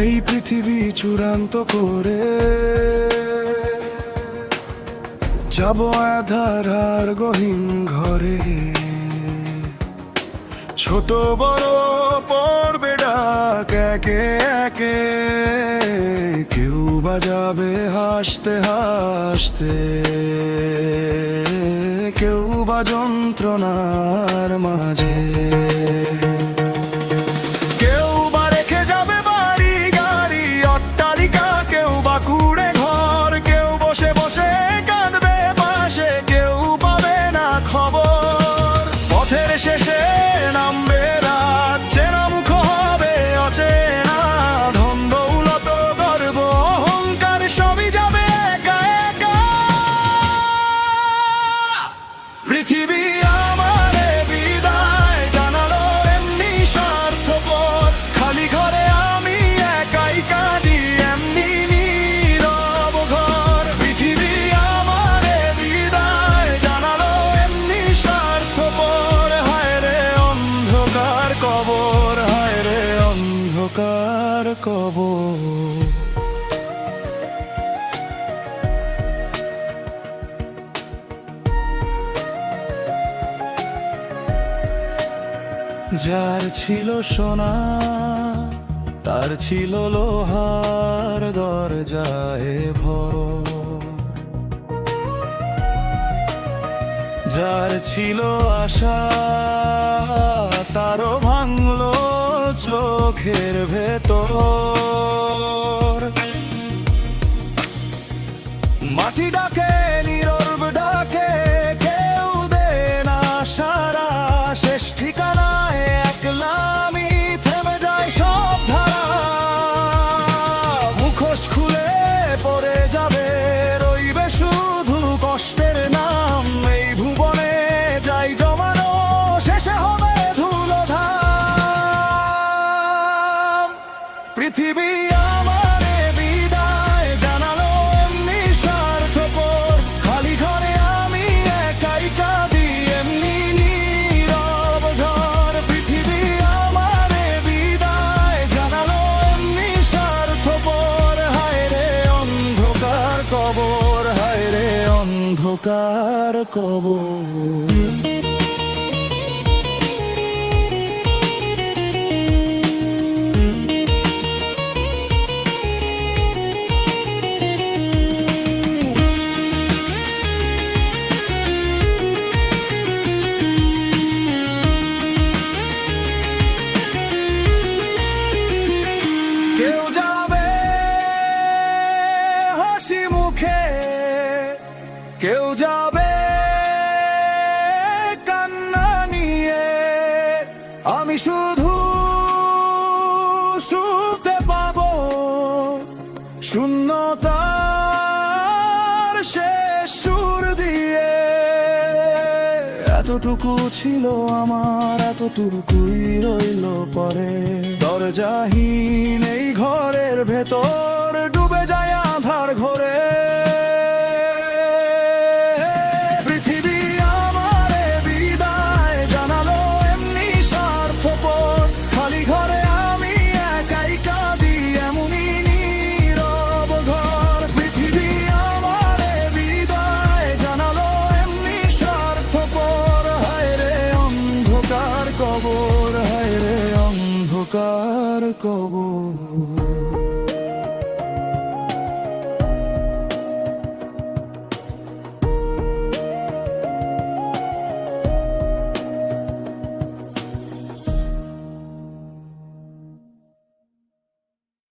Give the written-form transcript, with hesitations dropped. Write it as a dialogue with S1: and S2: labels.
S1: এই পৃথিবী চূড়ান্ত করে যাব আধার গহীন ঘরে। ছোট বড় পড়বে ডাক একে একে, কেউ বাজাবে হাসতে হাসতে, কেউ বা যন্ত্রণার মাঝে। কেউ বা রেখে যাবে বাড়ি গাড়ি অট্টালিকা, কেউ বা কুড়ে ঘর, কেউ বসে বসে কাঁদবে পাশে, কেউ পাবে না খবর। পথের শেষে নামবে রাত, চেনা মুখ হবে অচেনা, ধন দৌলত গর্ব অহংকার সবই যাবে একা একা। পৃথিবী আমারে বিদায় জানালো এমনি স্বার্থপর, খালি ঘরে আমি একাই কাঁদি এমনি নীরব ঘর। পৃথিবী আমারে বিদায় জানালো এমনি স্বার্থপর, হায় রে অন্ধকার কবর, হায় রে অন্ধকার কবর। যার ছিল সোনা তার ছিল লোহার দরজায় ভর, যার ছিল আশা তারও ভাঙলো চোখের ভেতর। মাটি ডাকে নীরব ডাকে, কেউ দে না সারা, শেষ ঠিকানায় একলামি থেমে যায় সব ধারা। মুখোশ খুলে পড়ে যাবে, রইবে শুধু কষ্টের নাম। এই ভুবনে যাই জমানো শেষে হবে ধুলোধাম। পৃথিবী আমারে বিদায় জানালো এমনি স্বার্থপর, খালি ঘরে আমি একাই কাঁদি এমনি নীরব ঘর। পৃথিবী আমারে বিদায় জানালো এমনি স্বার্থপর, হায় রে অন্ধকার কবর, হায় রে অন্ধকার কবর। কেউ যাবে হাসি মুখে, কেউ যাবে কান্না নিয়ে, আমি শুধু শুতে পাবো শূন্যতার শেষ সুর দিয়ে। এতটুকু ছিল আমার, এতটুকুই রইল পরে, দরজাহীন এই ঘরের ভেতর ডুবে যায় আধার ঘরে। পৃথিবী আমারে বিদায় জানালো এমনি স্বার্থপর, খালি ঘরে আমি একাই কাঁদি এমনি নীরব ঘর। পৃথিবী আমারে বিদায় জানালো এমনি স্বার্থপর, হায় রে অন্ধকার কবর, হায় রে অন্ধকার কবর।